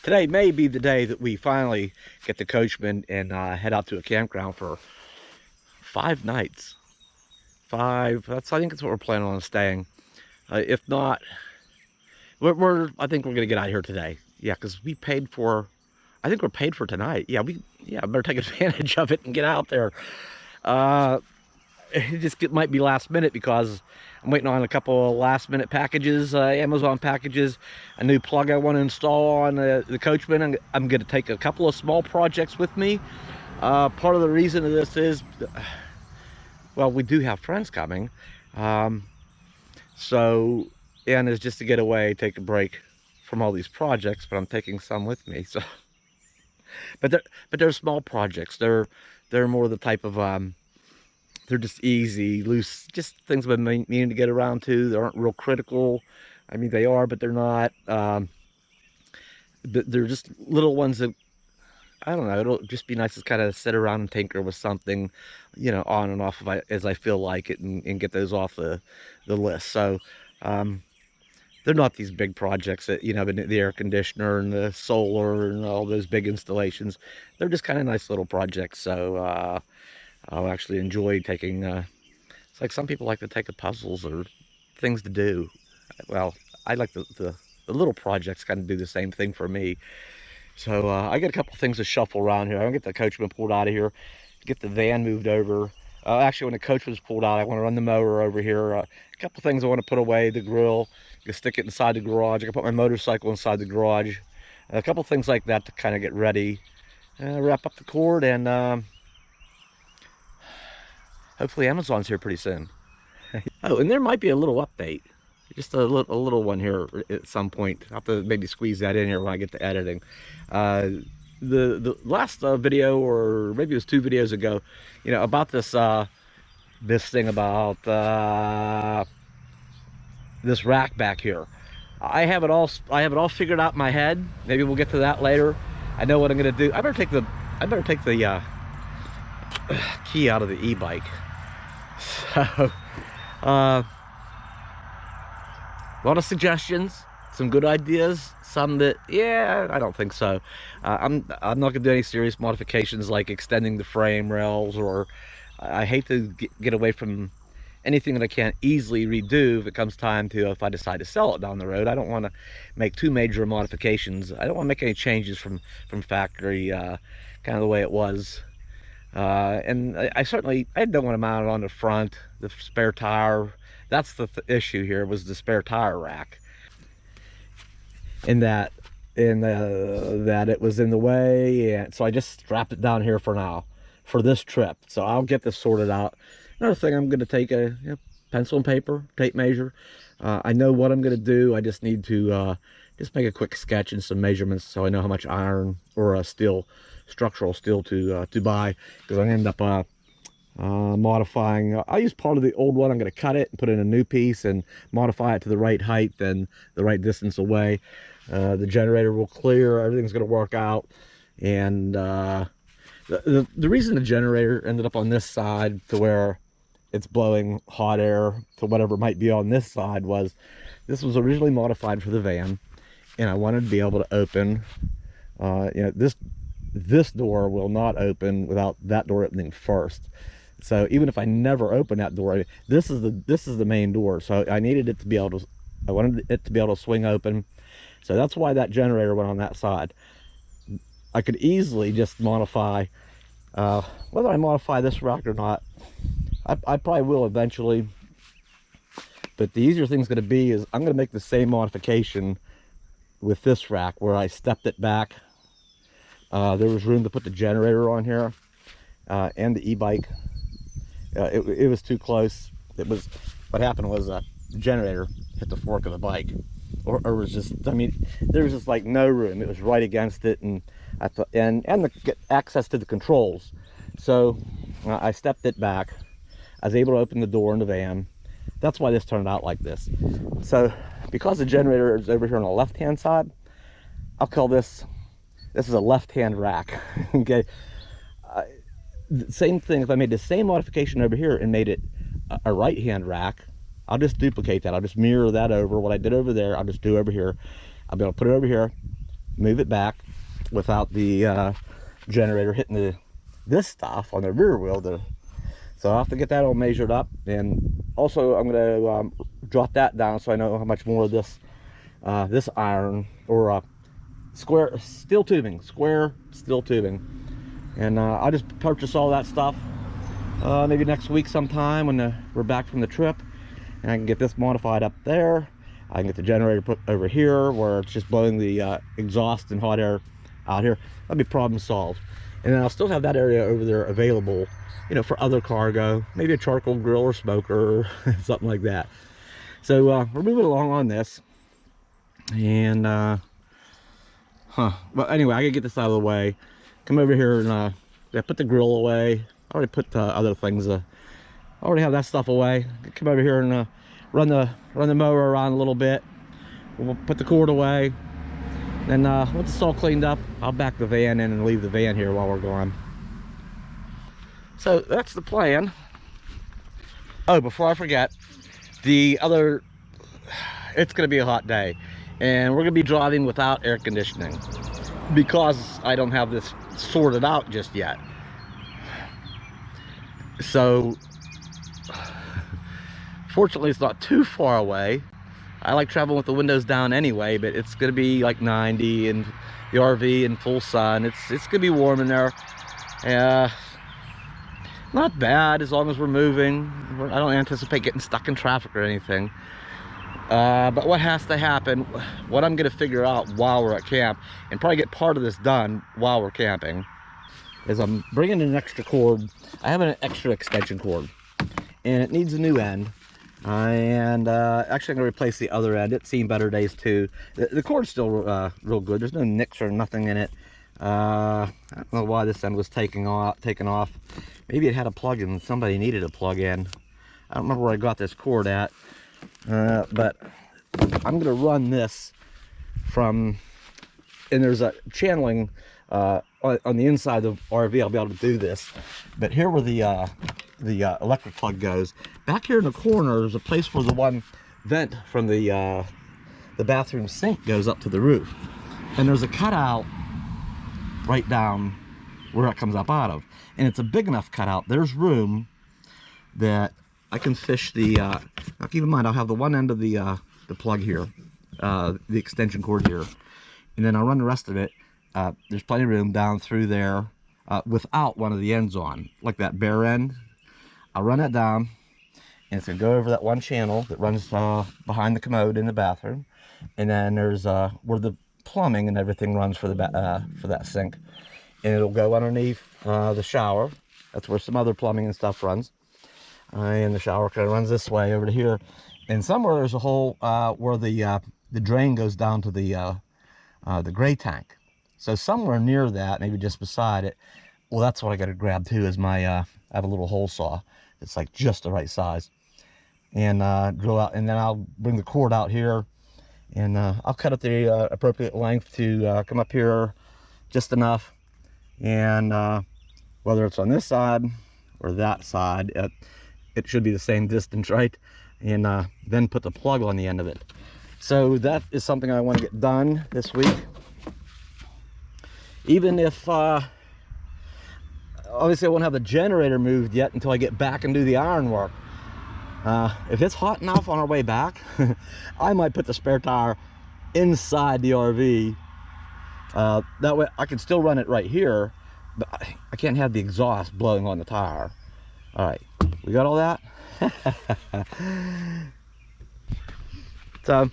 Today may be the day that we finally get the coachman and head out to a campground for 5 nights. I think that's what we're planning on staying. If not, I think we're gonna get out of here today. Yeah, because I think we're paid for tonight. Yeah, I better take advantage of it and get out there. Uh, it might be last minute because I'm waiting on a couple of last minute packages, Amazon packages, a new plug I want to install on the coachman. I'm going to take a couple of small projects with me. Part of the reason of this is, well, we do have friends coming. And it's just to get away, take a break from all these projects, but I'm taking some with me. So, but they're small projects. They're more the type of, they're just easy, loose, just things I've been meaning to get around to. They aren't real critical. I mean, they are, but they're not. They're just little ones that, I don't know, it'll just be nice to kind of sit around and tinker with something, on and off as I feel like it, and get those off the list. So they're not these big projects that, the air conditioner and the solar and all those big installations. They're just kind of nice little projects. So I'll actually enjoy taking, it's like some people like to take puzzles or things to do. Well, I like the little projects kind of do the same thing for me. So I got a couple things to shuffle around here. I'm gonna get the coachman pulled out of here, get the van moved over. Actually, when the coachman's pulled out, I want to run the mower over here. A couple things I want to put away, the grill, stick it inside the garage. I can put my motorcycle inside the garage. A couple things like that to kind of get ready. Wrap up the cord, and hopefully Amazon's here pretty soon. Oh, and there might be a little update. Just a little one here at some point. I'll have to maybe squeeze that in here when I get to editing. The last video, or maybe it was 2 videos ago, about this this thing about this rack back here. I have it all figured out in my head. Maybe we'll get to that later. I know what I'm gonna do. I better take the key out of the e-bike. So a lot of suggestions, some good ideas, some that, yeah, I don't think so. I'm not gonna do any serious modifications like extending the frame rails, or I hate to get away from anything that I can't easily redo if it comes time to, if I decide to sell it down the road. I don't want to make too major modifications. I don't want to make any changes from factory, kind of the way it was. And I don't want to mount it on the front, the spare tire. That's the issue here, was the spare tire rack. That it was in the way, and so I just strapped it down here for now, for this trip. So I'll get this sorted out. Another thing, I'm going to take a pencil and paper, tape measure. I know what I'm going to do. I just need to just make a quick sketch and some measurements so I know how much iron or structural steel to buy, because I'm going to end up modifying. I'll use part of the old one. I'm going to cut it and put in a new piece and modify it to the right height and the right distance away. The generator will clear. Everything's going to work out. And the reason the generator ended up on this side to where it's blowing hot air to whatever might be on this side was, this was originally modified for the van, and I wanted to be able to open, this door will not open without that door opening first. So even if I never open that door, this is the main door. So I wanted it to be able to swing open. So that's why that generator went on that side. I could easily just modify, whether I modify this rack or not, I probably will eventually. But the easier thing's going to be is I'm going to make the same modification with this rack, where I stepped it back. There was room to put the generator on here, and the e-bike. It was too close. What happened was the generator hit the fork of the bike, or was just, I mean, there was just like no room. It was right against it, and I thought, and get access to the controls. So I stepped it back. I was able to open the door in the van. That's why this turned out like this. So because the generator is over here on the left-hand side, I'll call this is a left-hand rack. Okay. Same thing, if I made the same modification over here and made it a right-hand rack, I'll just duplicate that. I'll just mirror that over. What I did over there, I'll just do over here. I'll be able to put it over here, move it back without the generator hitting this stuff on the rear wheel. So I'll have to get that all measured up, and also I'm going to jot that down so I know how much more of this this iron or square steel tubing, and I'll just purchase all that stuff maybe next week sometime when we're back from the trip, and I can get this modified up there. I can get the generator put over here where it's just blowing the exhaust and hot air out here. That'll be problem solved. And then I'll still have that area over there available, you know, for other cargo, maybe a charcoal grill or smoker or something like that. So we're moving along on this, and well, anyway, I gotta get this out of the way, come over here and yeah, put the grill away. I already put other things, I already have that stuff away. Come over here and run the mower around a little bit. We'll put the cord away. Then once it's all cleaned up, I'll back the van in and leave the van here while we're gone. So that's the plan. Oh, before I forget, it's gonna be a hot day, and we're gonna be driving without air conditioning because I don't have this sorted out just yet. So fortunately it's not too far away. I like traveling with the windows down anyway, but it's gonna be like 90 and the RV in full sun. It's gonna be warm in there. Not bad as long as we're moving. I don't anticipate getting stuck in traffic or anything. But what has to happen, what I'm gonna figure out while we're at camp, and probably get part of this done while we're camping, is I'm bringing an extra cord. I have an extra extension cord, and it needs a new end. And actually I'm gonna replace the other end. It's seen better days too. The cord's still real good. There's no nicks or nothing in it. I don't know why this end was taken off. Maybe it had a plug in. Somebody needed a plug in. I don't remember where I got this cord at. But I'm gonna run this from, and there's a channeling on the inside of the RV. I'll be able to do this. But here where the electric plug goes, back here in the corner, there's a place where the one vent from the bathroom sink goes up to the roof, and there's a cutout right down where it comes up out of, and it's a big enough cutout. There's room that I can fish the now keep in mind I'll have the one end of the plug here, the extension cord here, and then I'll run the rest of it. There's plenty of room down through there without one of the ends on, like that bare end. I'll run that down, and it's gonna go over that one channel that runs behind the commode in the bathroom, and then there's where the plumbing and everything runs for that sink, and it'll go underneath the shower. That's where some other plumbing and stuff runs, and the shower kind of runs this way over to here, and somewhere there's a hole where the drain goes down to the gray tank. So somewhere near that, maybe just beside it, well, that's what I got to grab too, is my I have a little hole saw. It's like just the right size, and drill out, and then I'll bring the cord out here, and I'll cut it the appropriate length to come up here just enough, and whether it's on this side or that side, it should be the same distance, right? And then put the plug on the end of it. So that is something I want to get done this week, even if obviously I won't have the generator moved yet until I get back and do the iron work. If it's hot enough on our way back, I might put the spare tire inside the RV. That way I can still run it right here, but I can't have the exhaust blowing on the tire. All right, we got all that? So,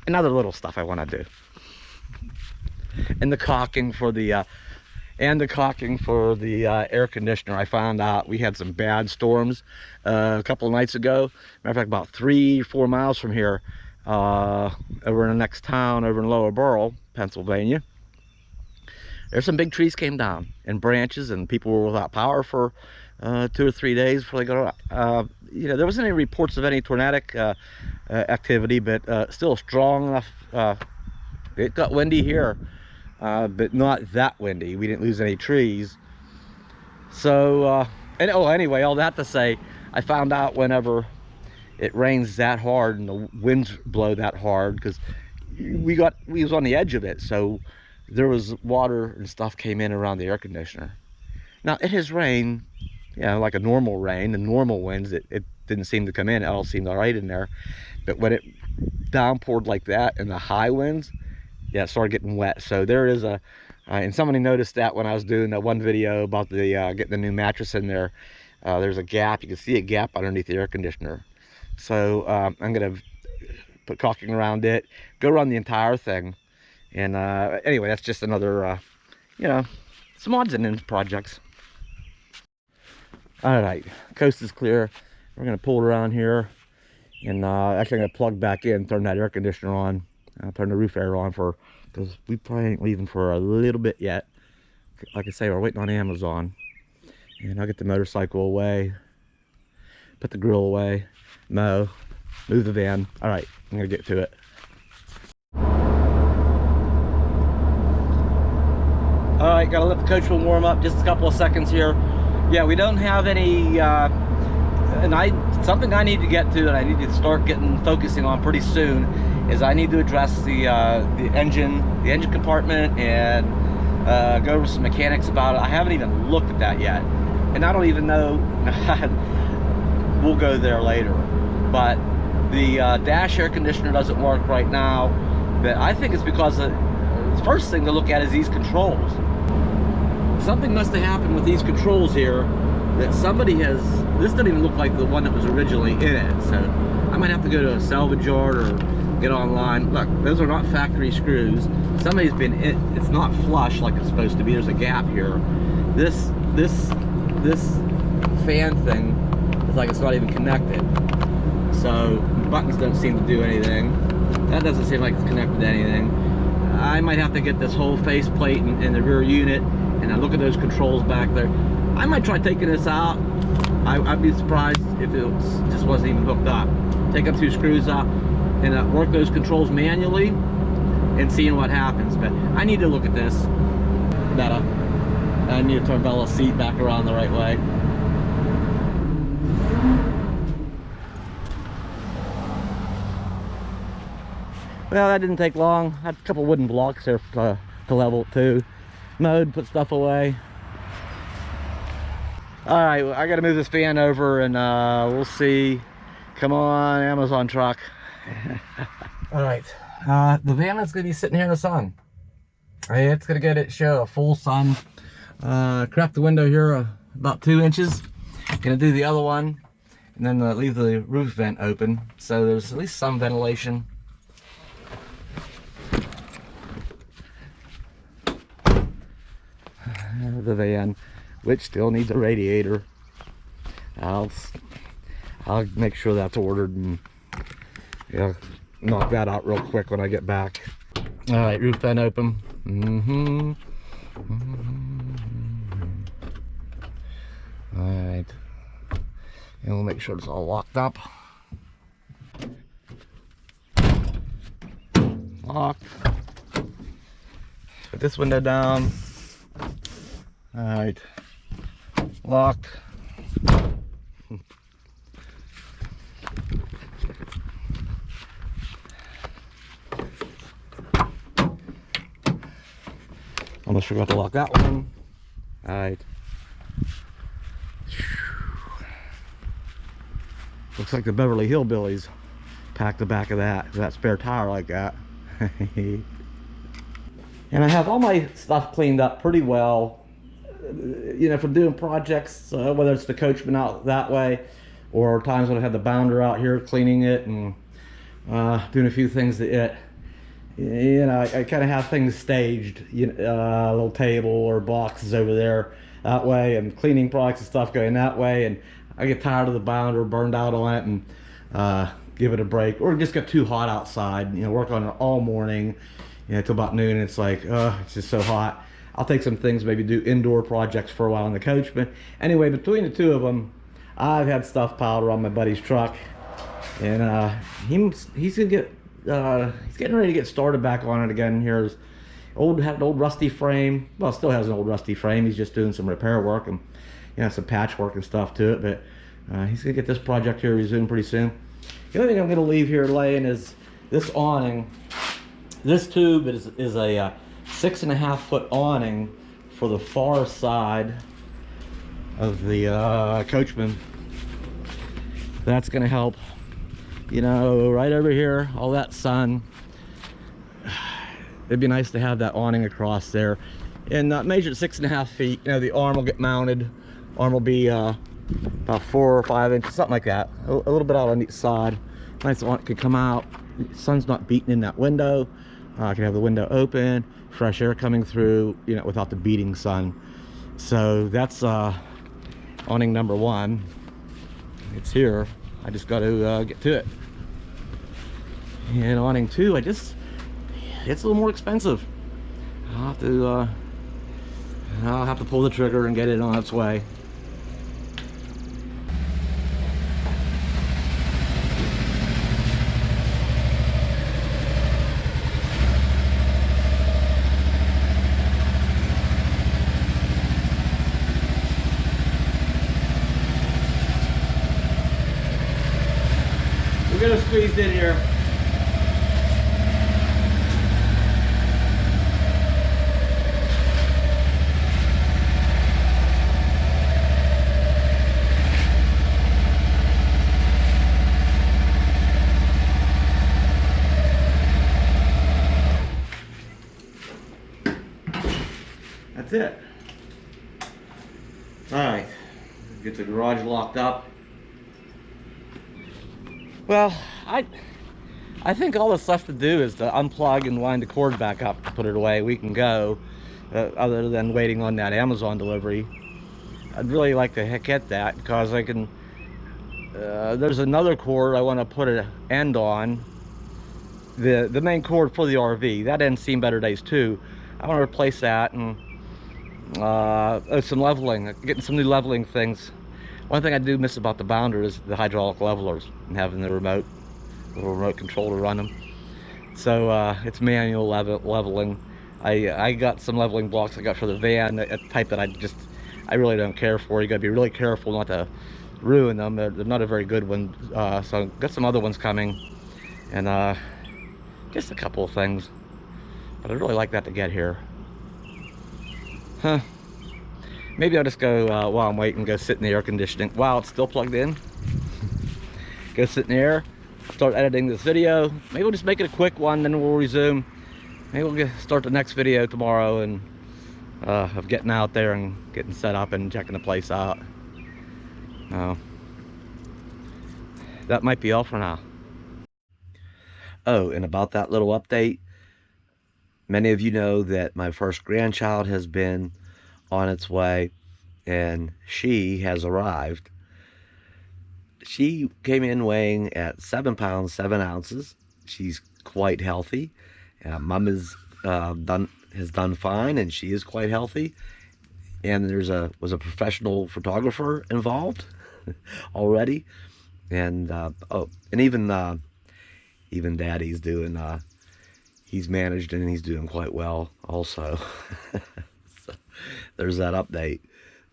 another little stuff I want to do. And the caulking for the air conditioner. I found out we had some bad storms a couple of nights ago. Matter of fact, about 3 or 4 miles from here, over in the next town, over in Lower Borough, Pennsylvania, there's some big trees came down and branches, and people were without power for 2 or 3 days before they got you know, there wasn't any reports of any tornadic activity, but still strong enough. It got windy here, but not that windy. We didn't lose any trees. So and oh, anyway, all that to say, I found out whenever it rains that hard and the winds blow that hard, because we was on the edge of it, so there was water and stuff came in around the air conditioner. Now it has rained, you know, like a normal rain, the normal winds, it didn't seem to come in. It all seemed all right in there. But when it downpoured like that and the high winds, yeah, it started getting wet. So there is a, and somebody noticed that when I was doing that one video about the getting the new mattress in there, there's a gap. You can see a gap underneath the air conditioner. So I'm gonna put caulking around it, go run the entire thing. And anyway, that's just another, you know, some odds and ends projects. All right, coast is clear. We're gonna pull it around here, and actually I'm gonna plug back in, turn that air conditioner on, turn the roof air on because we probably ain't leaving for a little bit yet. Like I say, we're waiting on Amazon, and I'll get the motorcycle away, put the grill away, move the van. All right, I'm gonna get to it. All right, gotta let the coach wheel warm up just a couple of seconds here. Yeah, we don't have any, and something I need to get to, and I need to start focusing on pretty soon, is I need to address the engine compartment, and go over some mechanics about it. I haven't even looked at that yet, and I don't even know. We'll go there later. But the dash air conditioner doesn't work right now, but I think it's because the first thing to look at is these controls. Something must have happened with these controls here that somebody has, this doesn't even look like the one that was originally in it. So I might have to go to a salvage yard or get online. Look, those are not factory screws. Somebody's been, it's not flush like it's supposed to be. There's a gap here. This fan thing is like it's not even connected. So the buttons don't seem to do anything. That doesn't seem like it's connected to anything. I might have to get this whole face plate in the rear unit, and I look at those controls back there. I might try taking this out. I'd be surprised if it just wasn't even hooked up. Take up 2 screws out and work those controls manually and seeing what happens. But I need to look at this better. I need to turn Bella's seat back around the right way. Well, that didn't take long. I had a couple wooden blocks there to level it too. Mowed, put stuff away. All right, I gotta move this fan over, and we'll see. Come on, Amazon truck. All right, the van is gonna be sitting here in the sun. It's gonna get it show a full sun. Crack the window here about 2 inches. Gonna do the other one, and then leave the roof vent open so there's at least some ventilation. The van, which still needs a radiator. I'll make sure that's ordered, and yeah, knock that out real quick when I get back. All right, roof vent open. All right, and we'll make sure it's all locked up. Locked. Put this window down. All right, locked. Almost forgot to lock that one. All right. Looks like the Beverly Hillbillies packed the back of that spare tire like that. And I have all my stuff cleaned up pretty well. You know, from doing projects, whether it's the coachman out that way, or times when I had the bounder out here cleaning it and doing a few things to it. You know, I kind of have things staged, a little table or boxes over there that way, and cleaning products and stuff going that way. And I get tired of the bounder, burned out on it, and give it a break, or just get too hot outside. You know, work on it all morning, till about noon. And it's like, it's just so hot. I'll take some things, maybe do indoor projects for a while on the coach. But anyway, between the two of them, I've had stuff piled around my buddy's truck, and he's gonna get he's getting ready to get started back on it again. Here's had an old rusty frame. Well, still has an old rusty frame. He's just doing some repair work and some patchwork and stuff to it. But he's gonna get this project here resumed pretty soon. The other thing I'm gonna leave here laying is this awning. This tube is a 6.5-foot awning for the far side of the coachman. That's gonna help, you know, right over here, all that sun. It'd be nice to have that awning across there. And measured 6.5 feet. You know, the arm will get mounted. Arm will be about 4 or 5 inches, something like that. A little bit out on each side. Nice awning could come out. The sun's not beating in that window. I can have the window open, fresh air coming through, you know, without the beating sun. So that's awning number 1. It's here. I just got to get to it. And awning 2, it's a little more expensive. I'll have to pull the trigger and get it on its way. We're gonna squeeze in here. That's it. All right, get the garage locked up. Well, I think all that's left to do is to unplug and wind the cord back up to put it away. We can go, other than waiting on that Amazon delivery. I'd really like to get that because I can, there's another cord I want to put an end on. The main cord for the RV, that end's seen better days too. I want to replace that and some leveling, getting some new leveling things. One thing I do miss about the Bounder is the hydraulic levelers and having the little remote control to run them. So it's manual leveling. I got some leveling blocks I got for the van, a type that I really don't care for. You gotta be really careful not to ruin them. They're not a very good one. So I've got some other ones coming, and just a couple of things. But I'd really like that to get here. Huh. Maybe I'll just go, while I'm waiting, go sit in the air conditioning while it's still plugged in. Go sit in the air, start editing this video. Maybe we'll just make it a quick one, then we'll resume. Maybe we'll start the next video tomorrow and of getting out there and getting set up and checking the place out. That might be all for now. Oh, and about that little update, many of you know that my first grandchild has been on its way, and she has arrived. She came in weighing at 7 pounds 7 ounces. She's quite healthy. Mom has done fine, and she is quite healthy. And was a professional photographer involved already. And and even Daddy's doing. He's managed and he's doing quite well also. So there's that update.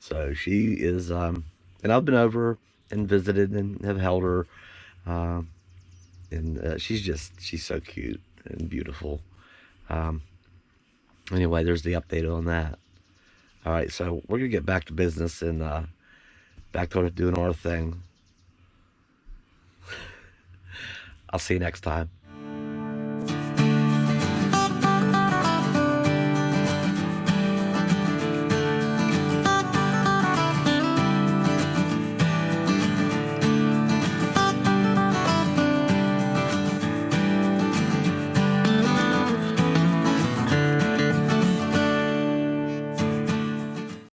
So she is, and I've been over and visited and have held her, and she's so cute and beautiful. Anyway, there's the update on that. All right, so we're gonna get back to business and back to doing our thing. I'll see you next time.